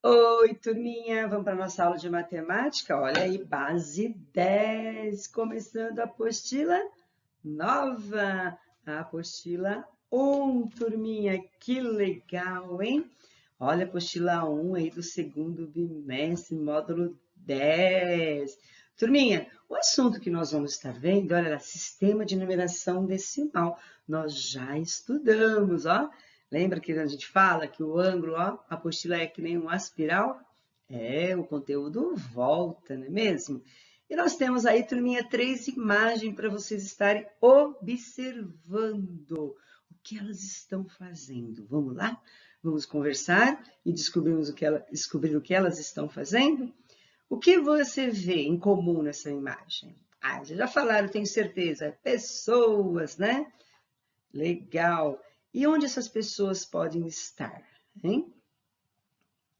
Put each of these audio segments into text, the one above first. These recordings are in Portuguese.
Oi, turminha, vamos para a nossa aula de matemática? Olha aí, base 10, começando a apostila nova, a apostila 1, turminha, que legal, hein? Olha a apostila 1 aí do segundo bimestre, módulo 10. Turminha, o assunto que nós vamos estar vendo, olha lá, sistema de numeração decimal. Nós já estudamos, ó. Lembra que a gente fala que o ângulo, ó, a apostila é que nem uma espiral? É, o conteúdo volta, não é mesmo? E nós temos aí, turminha, 3 imagens para vocês estarem observando o que elas estão fazendo. Vamos lá? Vamos conversar e descobrir o que elas estão fazendo? O que você vê em comum nessa imagem? Ah, já falaram, tenho certeza. Pessoas, né? Legal. E onde essas pessoas podem estar, hein?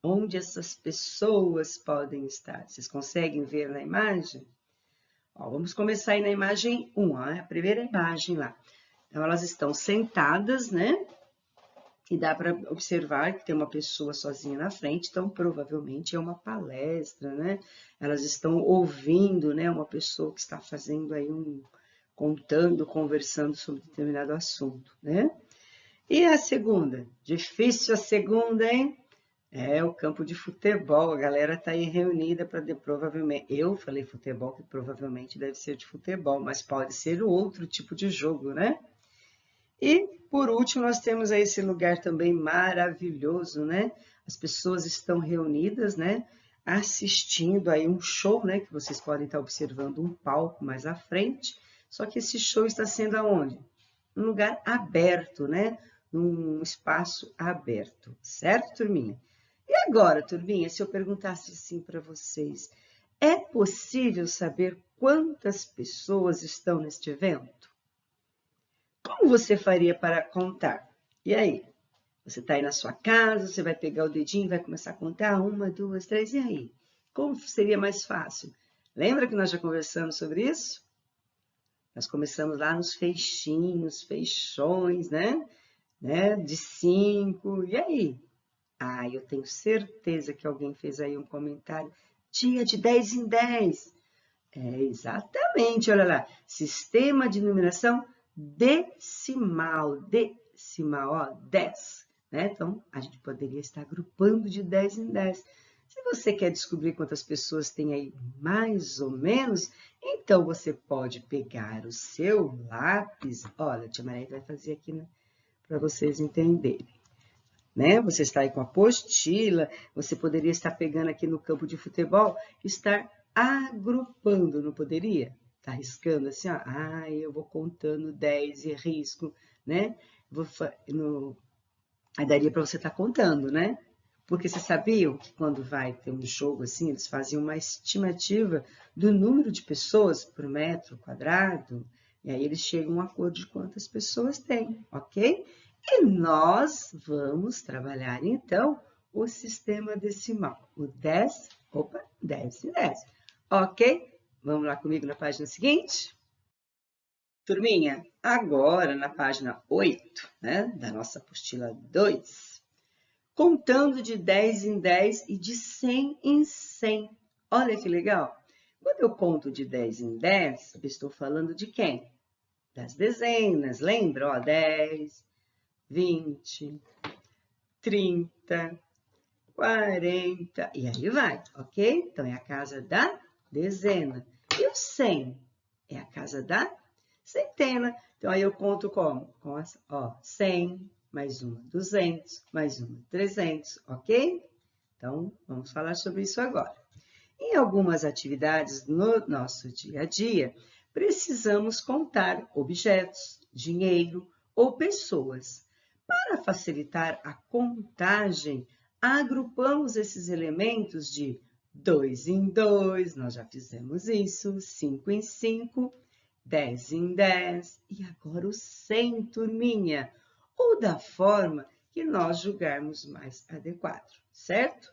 Onde essas pessoas podem estar? Vocês conseguem ver na imagem? Ó, vamos começar aí na imagem 1, ó, a primeira imagem lá. Então, elas estão sentadas, né? E dá para observar que tem uma pessoa sozinha na frente, então provavelmente é uma palestra, né? Elas estão ouvindo, né? Uma pessoa que está fazendo aí contando, conversando sobre determinado assunto, né? E a segunda? Difícil a segunda, hein? É o campo de futebol, a galera está aí reunida para provavelmente. Eu falei futebol, que provavelmente deve ser de futebol, mas pode ser outro tipo de jogo, né? E, por último, nós temos aí esse lugar também maravilhoso, né? As pessoas estão reunidas, né? Assistindo aí um show, né? Que vocês podem estar observando um palco mais à frente. Só que esse show está sendo aonde? Um lugar aberto, né? Num espaço aberto, certo, turminha? E agora, turminha, se eu perguntasse assim para vocês, é possível saber quantas pessoas estão neste evento? Como você faria para contar? E aí? Você está aí na sua casa, você vai pegar o dedinho e vai começar a contar uma, duas, três, e aí? Como seria mais fácil? Lembra que nós já conversamos sobre isso? Nós começamos lá nos feixinhos, feixões, né? De 5. E aí? Ah, eu tenho certeza que alguém fez aí um comentário. Dia de 10 em 10. É, exatamente, olha lá. Sistema de numeração decimal, ó, 10, né? Então, a gente poderia estar agrupando de 10 em 10. Se você quer descobrir quantas pessoas tem aí, mais ou menos, então você pode pegar o seu lápis. Olha, a tia Maria vai fazer aqui, né, para vocês entenderem, né? Você está aí com a apostila, você poderia estar pegando aqui no campo de futebol, estar agrupando, não poderia? Tá riscando assim, ó. Ah, eu vou contando 10 e risco, né? Aí daria para você estar contando, né? Porque vocês sabiam que quando vai ter um jogo assim, eles fazem uma estimativa do número de pessoas por metro quadrado, e aí eles chegam a um acordo de quantas pessoas tem, ok? E nós vamos trabalhar então o sistema decimal, o 10, opa, 10 e 10, ok? Vamos lá comigo na página seguinte? Turminha, agora na página 8, né, da nossa apostila 2, contando de 10 em 10 e de 100 em 100. Olha que legal! Quando eu conto de 10 em 10, eu estou falando de quem? Das dezenas, lembra? Ó, 10, 20, 30, 40, e aí vai, ok? Então, é a casa da dezena. E o 100 é a casa da centena. Então, aí eu conto como? Com as, ó, 100, mais uma 200, mais uma 300, ok? Então, vamos falar sobre isso agora. Em algumas atividades no nosso dia a dia, precisamos contar objetos, dinheiro ou pessoas. Para facilitar a contagem, agrupamos esses elementos de 2 em 2, nós já fizemos isso, 5 em 5, 10 em 10 e agora o 100, turminha, ou da forma que nós julgarmos mais adequado, certo?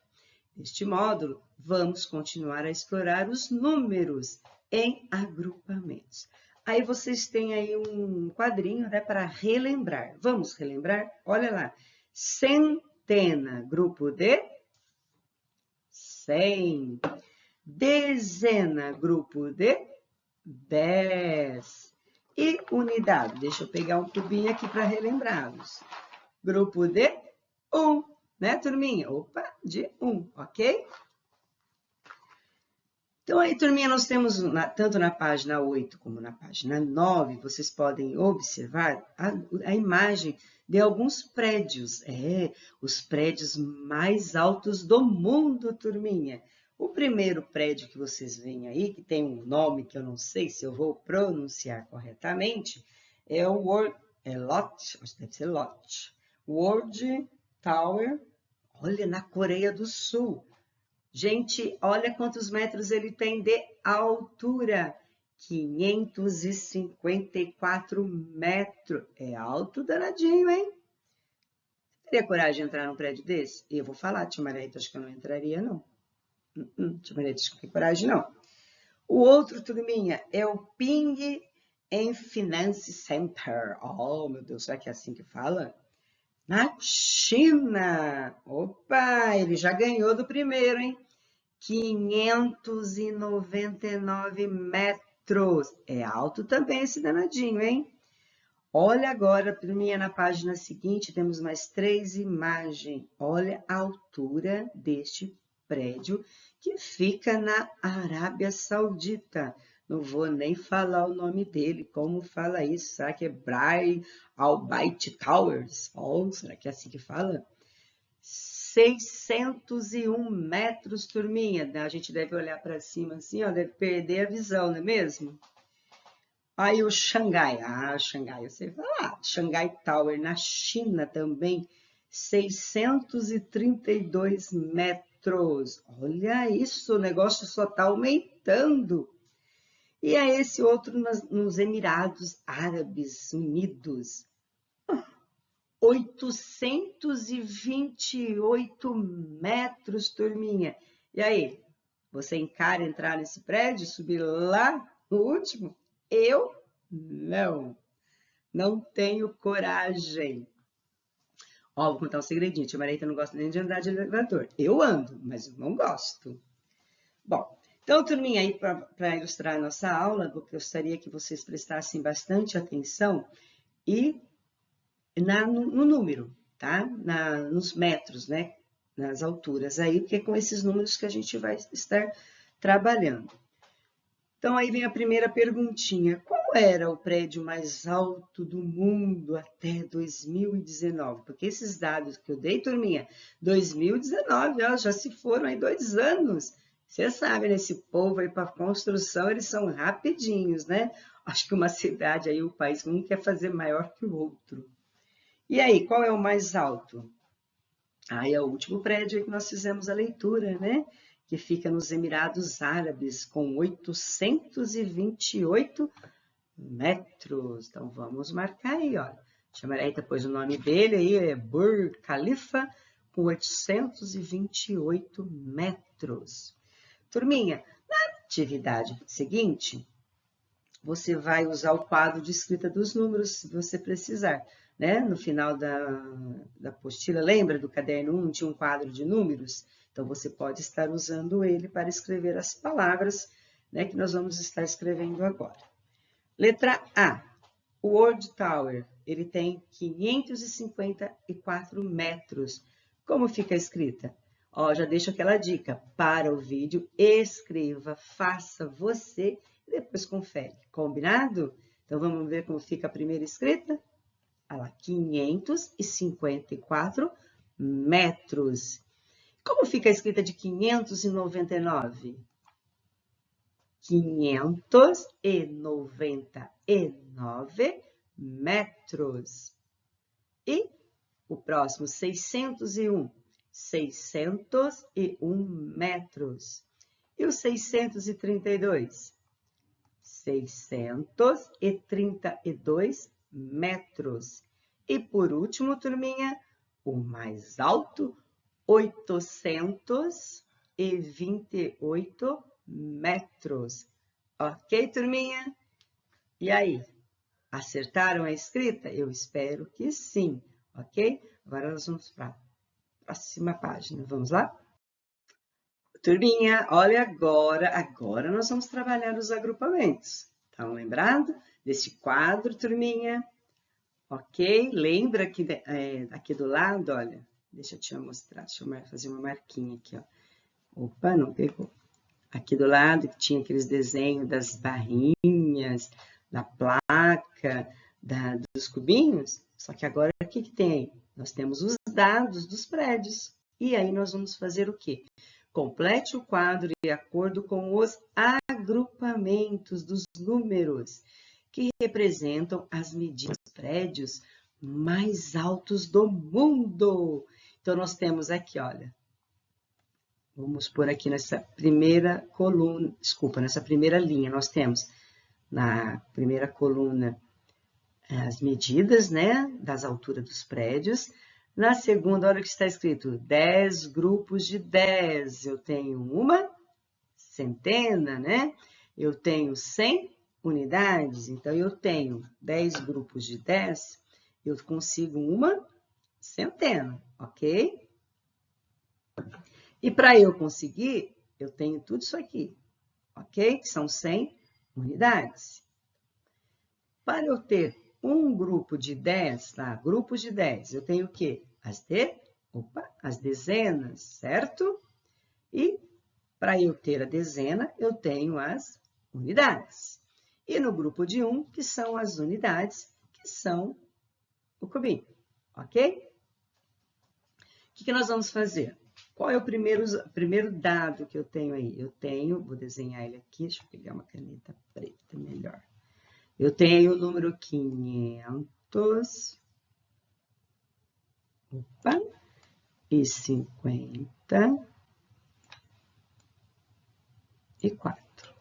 Neste módulo, vamos continuar a explorar os números em agrupamentos. Aí vocês têm aí um quadrinho, né, para relembrar. Vamos relembrar? Olha lá. Centena, grupo de 100. Dezena, grupo de 10. E unidade, deixa eu pegar um cubinho aqui para relembrá-los. Grupo de 1, né, turminha? Opa, de 1, ok? Então, aí, turminha, nós temos, tanto na página 8 como na página 9, vocês podem observar a imagem de alguns prédios. Os prédios mais altos do mundo, turminha. O primeiro prédio que vocês veem aí, que tem um nome que eu não sei se eu vou pronunciar corretamente, é o World Tower, olha, na Coreia do Sul. Gente, olha quantos metros ele tem de altura. 554 metros. É alto danadinho, hein? Teria coragem de entrar num prédio desse? Eu vou falar, tia Marita, acho que eu não entraria, não. Tia Marita, acho que não tem coragem, não. O outro, turminha, é o Ping Finance Center. Oh, meu Deus, será que é assim que fala? Na China. Opa, ele já ganhou do primeiro, hein? 599 metros. É alto também esse danadinho, hein? Olha agora, turminha, na página seguinte, temos mais 3 imagens. Olha a altura deste prédio que fica na Arábia Saudita. Não vou nem falar o nome dele. Como fala isso? Será que é Brai Al Bait Towers? Oh, será que é assim que fala? 601 metros, turminha. A gente deve olhar para cima assim, ó, deve perder a visão, não é mesmo? Aí o Xangai. Xangai, eu sei falar. Xangai Tower, na China também, 632 metros. Olha isso, o negócio só está aumentando. E é esse outro nos Emirados Árabes Unidos. 828 metros, turminha. E aí, você encara entrar nesse prédio, subir lá no último? Eu não tenho coragem. Ó, vou contar um segredinho, tia Marita não gosta nem de andar de elevador. Eu ando, mas eu não gosto. Bom, então, turminha, aí para ilustrar a nossa aula, eu gostaria que vocês prestassem bastante atenção e no número, tá? Nos metros, né? Nas alturas aí, porque é com esses números que a gente vai estar trabalhando. Então, aí vem a primeira perguntinha. Qual era o prédio mais alto do mundo até 2019? Porque esses dados que eu dei, turminha, 2019, ó, já se foram aí 2 anos. Você sabe, né? Esse povo aí para construção, eles são rapidinhos, né? Acho que uma cidade aí, o país, um quer fazer maior que o outro. E aí, qual é o mais alto? Aí é o último prédio que nós fizemos a leitura, né? Que fica nos Emirados Árabes, com 828 metros. Então, vamos marcar aí, olha. Chamarei depois o nome dele aí, é Burj Khalifa, com 828 metros. Turminha, na atividade seguinte, você vai usar o quadro de escrita dos números, se você precisar. Né? No final da apostila, lembra do caderno 1, tinha um quadro de números? Então, você pode estar usando ele para escrever as palavras, né, que nós vamos estar escrevendo agora. Letra A, o World Tower, ele tem 554 metros. Como fica a escrita? Ó, já deixo aquela dica, para o vídeo, escreva, faça você e depois confere. Combinado? Então, vamos ver como fica a primeira escrita? Olha lá, 554 metros. Como fica a escrita de 599? 599 metros. E o próximo, 601. 601 metros. E o 632? 632 metros. E por último, turminha, o mais alto, 828 metros. Ok, turminha? E aí, acertaram a escrita? Eu espero que sim, ok? Agora nós vamos para a próxima página. Vamos lá? Turminha, olha agora nós vamos trabalhar os agrupamentos. Estão lembrando desse quadro, turminha? Ok? Lembra que aqui do lado, olha, deixa eu te mostrar, deixa eu fazer uma marquinha aqui, ó. Opa, não pegou. Aqui do lado que tinha aqueles desenhos das barrinhas, da placa, dos cubinhos, só que agora o que tem aí? Nós temos os dados dos prédios. E aí nós vamos fazer o quê? Complete o quadro de acordo com os agrupamentos dos números, que representam as medidas dos prédios mais altos do mundo. Então, nós temos aqui, olha, vamos por aqui nessa primeira coluna, desculpa, nessa primeira linha, nós temos na primeira coluna as medidas, né, das alturas dos prédios. Na segunda, olha o que está escrito, 10 grupos de 10. Eu tenho uma centena, né? Eu tenho 100 unidades, então eu tenho 10 grupos de 10, eu consigo uma centena, ok? E para eu conseguir, eu tenho tudo isso aqui, ok? Que são 100 unidades. Para eu ter um grupo de 10, tá? Grupos de 10, eu tenho o quê? As dezenas, certo? E para eu ter a dezena, eu tenho as unidades. E no grupo de 1, que são as unidades, que são o cubinho, ok? O que nós vamos fazer? Qual é o primeiro dado que eu tenho aí? Vou desenhar ele aqui, deixa eu pegar uma caneta preta melhor. Eu tenho o número 500, e 54,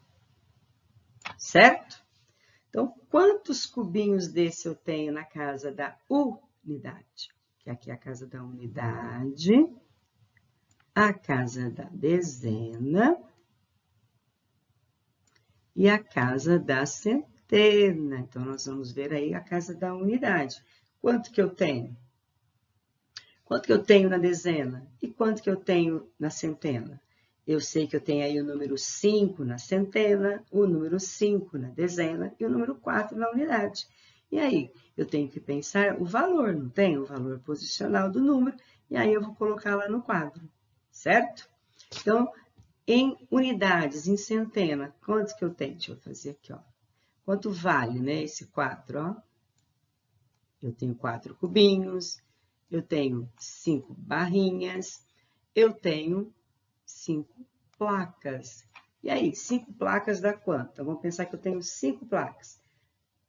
certo? Então, quantos cubinhos desse eu tenho na casa da unidade? Que aqui é a casa da unidade, a casa da dezena e a casa da centena. Então, nós vamos ver aí a casa da unidade. Quanto que eu tenho? Quanto que eu tenho na dezena? E quanto que eu tenho na centena? Eu sei que eu tenho aí o número 5 na centena, o número 5 na dezena e o número 4 na unidade. E aí, eu tenho que pensar o valor, não tem? O valor posicional do número, e aí eu vou colocar lá no quadro, certo? Então, em unidades, em centena, quantos que eu tenho? Deixa eu fazer aqui, ó. Quanto vale, né, esse 4, ó? Eu tenho 4 cubinhos, eu tenho 5 barrinhas, eu tenho 5 placas. E aí, 5 placas dá quanto? Então, vamos pensar que eu tenho 5 placas.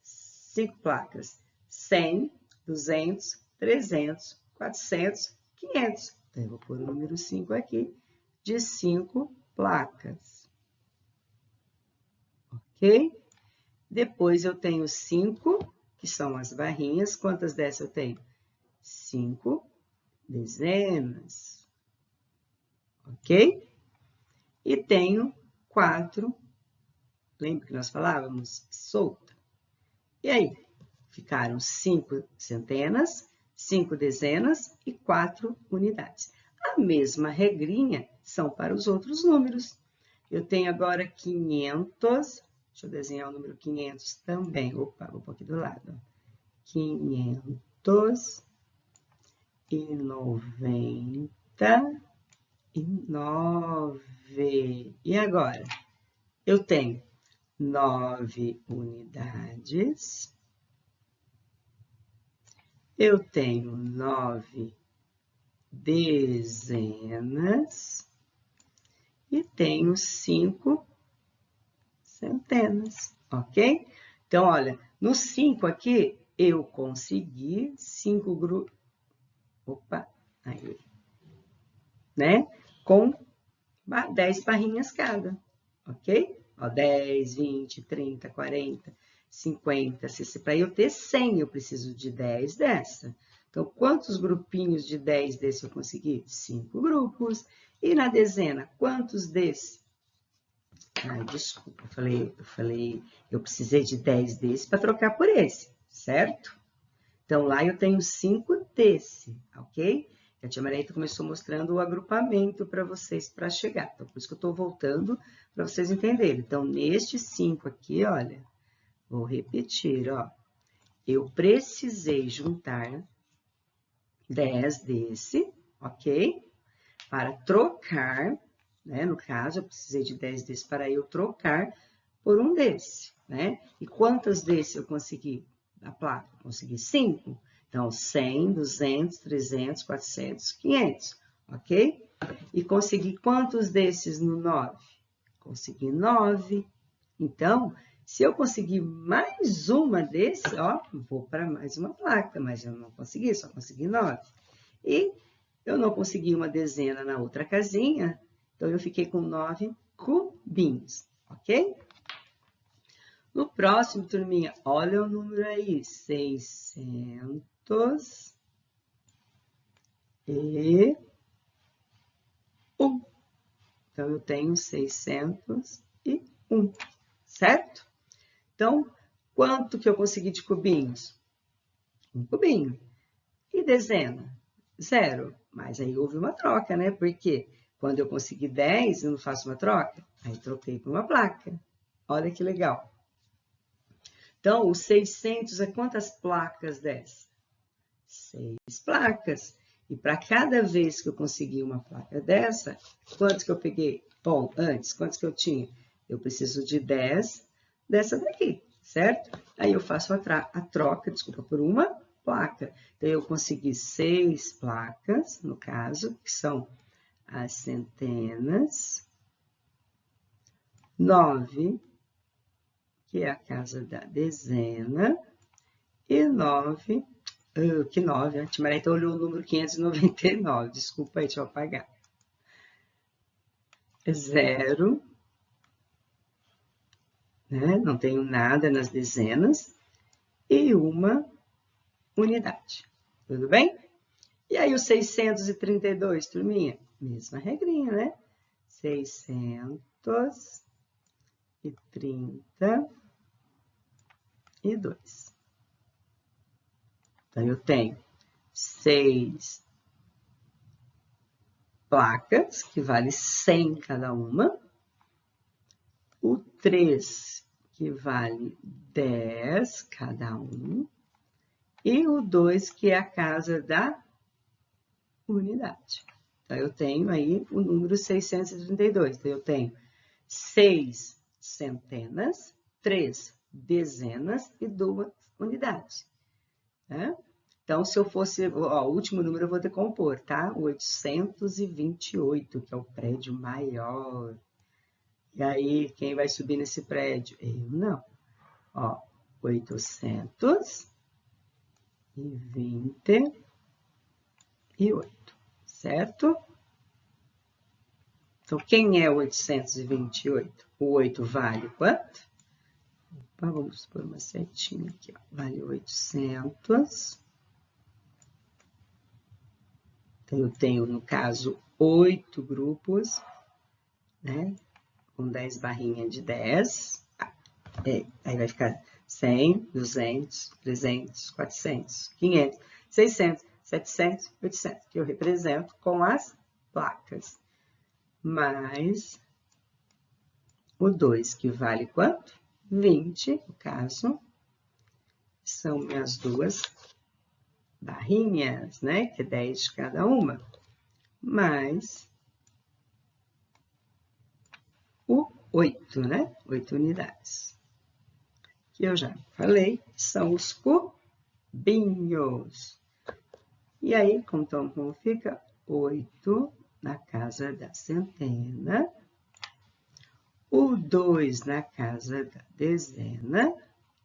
5 placas. 100, 200, 300, 400, 500. Então, eu vou pôr o número 5 aqui, de 5 placas. Ok? Depois, eu tenho 5, que são as barrinhas. Quantas dessas eu tenho? 5 dezenas. Ok? E tenho 4, lembra que nós falávamos? Solta. E aí, ficaram 5 centenas, 5 dezenas e 4 unidades. A mesma regrinha são para os outros números. Eu tenho agora 500, deixa eu desenhar o número 500 também. Opa, vou pôr aqui do lado. 599. E agora? Eu tenho 9 unidades, eu tenho 9 dezenas e tenho 5 centenas, ok? Então, olha, no 5 aqui, eu consegui 5 grupos, aí, né? Com 10 barrinhas cada, ok? Ó, 10, 20, 30, 40, 50, 60. Para eu ter 100, eu preciso de 10 dessa. Então, quantos grupinhos de 10 desse eu consegui? 5 grupos. E na dezena, quantos desse? Ai, desculpa, eu precisei de 10 desse para trocar por esse, certo? Então, lá eu tenho 5 desse, ok? A tia Maria começou mostrando o agrupamento para vocês para chegar. Então, por isso que eu estou voltando para vocês entenderem. Então, neste 5 aqui, olha, vou repetir, ó. Eu precisei juntar 10 desse, ok? Para trocar, né? No caso, eu precisei de 10 desse para eu trocar por um desse, né? E quantas desses eu consegui na placa? Consegui 5. Então, 100, 200, 300, 400, 500, ok? E consegui quantos desses no 9? Consegui 9. Então, se eu conseguir mais uma desses, ó, vou para mais uma placa, mas eu não consegui, só consegui 9. E eu não consegui uma dezena na outra casinha, então eu fiquei com 9 cubinhos, ok? No próximo, turminha, olha o número aí, 601. Então, eu tenho 601, certo? Então, quanto que eu consegui de cubinhos? Um cubinho. E dezena? 0. Mas aí houve uma troca, né? Porque quando eu consegui 10, eu não faço uma troca? Aí troquei por uma placa. Olha que legal. Então, os 600 é quantas placas dessa? 6 placas. E para cada vez que eu consegui uma placa dessa, quantos que eu peguei? Bom, antes, quantos que eu tinha? Eu preciso de 10 dessa daqui, certo? Aí eu faço a troca, desculpa, por uma placa. Então, eu consegui 6 placas, no caso, que são as centenas, 9, que é a casa da dezena, e 9, que 9, a tia Maria olhou o número 599, desculpa aí, deixa eu apagar. 0, né? Não tenho nada nas dezenas, e uma unidade, tudo bem? E aí, os 632, turminha? Mesma regrinha, né? 632. Então, eu tenho 6 placas, que vale 100 cada uma. O 3, que vale 10 cada um. E o 2, que é a casa da unidade. Então, eu tenho aí o número 632. Então, eu tenho 6 centenas, 3 dezenas e 2 unidades. Né? Então, se eu fosse, ó, o último número eu vou decompor, tá? O 828, que é o prédio maior. E aí, quem vai subir nesse prédio? Eu não. Ó, 828, certo? Então, quem é o 828? O 8 vale quanto? Opa, vamos pôr uma setinha aqui, ó. Vale 800. Então, eu tenho, no caso, 8 grupos, né? Com 10 barrinhas de 10. Aí vai ficar 100, 200, 300, 400, 500, 600, 700, 800, que eu represento com as placas. Mais o 2, que vale quanto? 20, no caso, são minhas duas barrinhas, né? Que é 10 de cada uma. Mais o 8, né? 8 unidades. Que eu já falei, são os cubinhos. E aí, então, como fica? 8 na casa da centena, o 2 na casa da dezena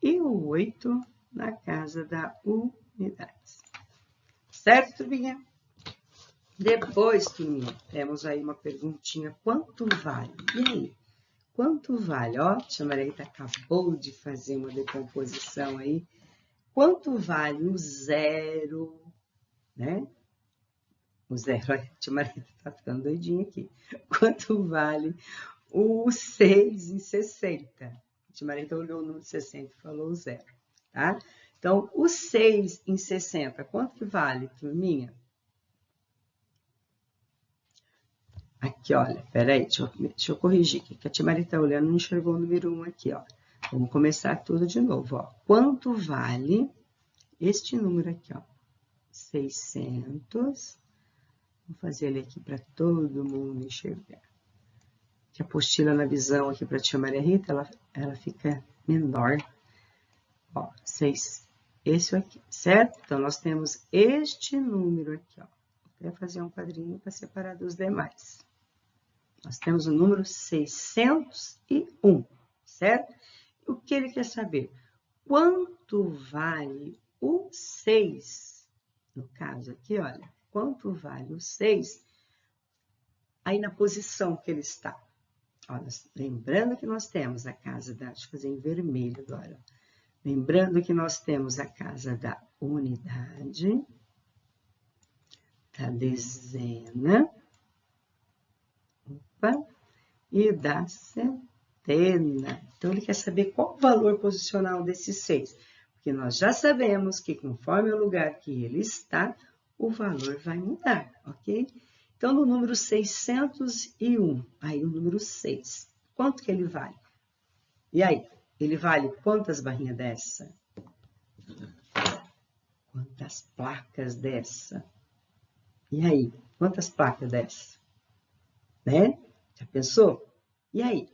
e o 8 na casa da unidade. Certo, turminha? Depois, turminha, temos aí uma perguntinha, quanto vale? E aí? Quanto vale? Ó, a tia Margarida acabou de fazer uma decomposição aí. Quanto vale o 0, né? O 0, a tia Margarida tá ficando doidinha aqui. Quanto vale o 6 em 60? A tia Margarida olhou o número 60 e falou o 0, tá? Então, o 6 em 60, quanto que vale, turminha? Aqui, olha, peraí, deixa eu corrigir, que a tia Maria está olhando, não enxergou o número 1 aqui, ó. Vamos começar tudo de novo, ó. Quanto vale este número aqui, ó? 600. Vou fazer ele aqui para todo mundo enxergar. Que a apostila na visão aqui para a tia Maria Rita, ela fica menor. Ó, 6. Esse aqui, certo? Então, nós temos este número aqui, ó. Vou fazer um quadrinho para separar dos demais. Nós temos o número 601, certo? O que ele quer saber? Quanto vale o 6? No caso aqui, olha, quanto vale o 6? Aí na posição que ele está. Olha, lembrando que nós temos a casa da... Deixa eu fazer em vermelho agora. Lembrando que nós temos a casa da unidade, da dezena, e da centena. Então, ele quer saber qual o valor posicional desse 6. Porque nós já sabemos que conforme o lugar que ele está, o valor vai mudar, ok? Então, no número 601, aí o número 6, quanto que ele vale? E aí, ele vale quantas barrinhas dessa? Quantas placas dessa? E aí, quantas placas dessa? Né? Já pensou? E aí?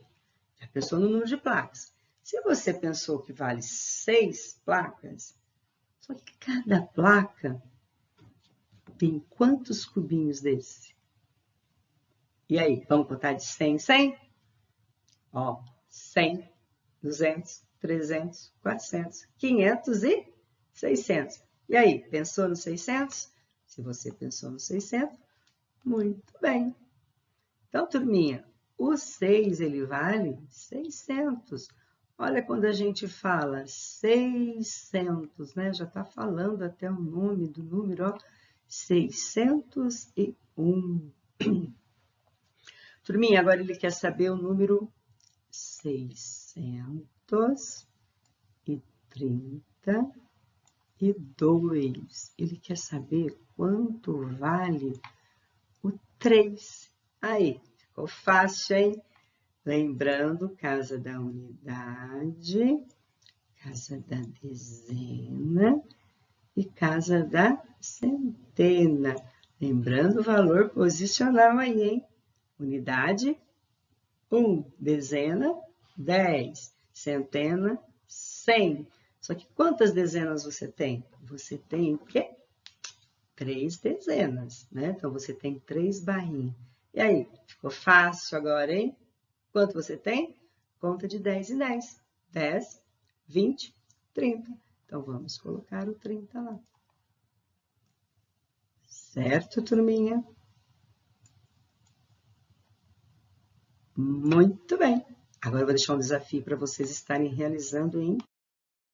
Já pensou no número de placas? Se você pensou que vale 6 placas, só que cada placa tem quantos cubinhos desse? E aí, vamos contar de 100 em 100? Ó, 100, 200, 300, 400, 500 e 600. E aí, pensou no 600? Se você pensou no 600, muito bem. Então, turminha, o 6, ele vale 600. Olha quando a gente fala 600, né? Já está falando até o nome do número, ó. 601. Turminha, agora ele quer saber o número 632. Ele quer saber quanto vale o 3. Aí, ficou fácil, hein? Lembrando, casa da unidade, casa da dezena e casa da centena. Lembrando o valor posicional aí, hein? Unidade, 1. Dezena, 10. Centena, 100. Só que quantas dezenas você tem? Você tem o quê? 3 dezenas, né? Então, você tem 3 barrinhas. E aí, ficou fácil agora, hein? Quanto você tem? Conta de 10 em 10. 10, 20, 30. Então, vamos colocar o 30 lá. Certo, turminha? Muito bem. Agora eu vou deixar um desafio para vocês estarem realizando em...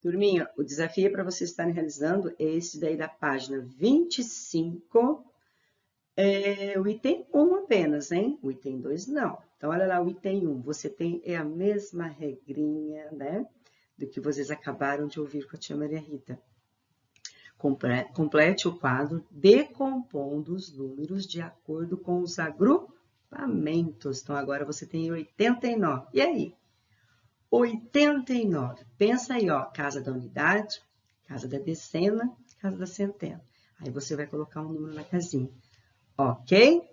Turminha, o desafio para vocês estarem realizando é esse daí da página 25, o item 1 apenas, hein? O item 2 não. Então, olha lá o item 1. Você tem a mesma regrinha, né? Do que vocês acabaram de ouvir com a tia Maria Rita. Complete o quadro decompondo os números de acordo com os agrupamentos. Então, agora você tem 89. E aí? 89. Pensa aí, ó, casa da unidade, casa da dezena, casa da centena. Aí você vai colocar um número na casinha. Ok?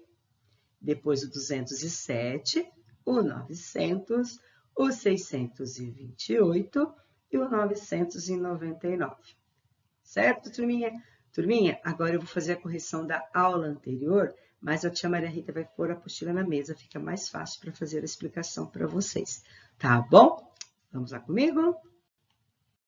Depois o 207, o 900, o 628 e o 999. Certo, turminha? Turminha, agora eu vou fazer a correção da aula anterior, mas a tia Maria Rita vai pôr a apostila na mesa, fica mais fácil para fazer a explicação para vocês. Tá bom? Vamos lá comigo?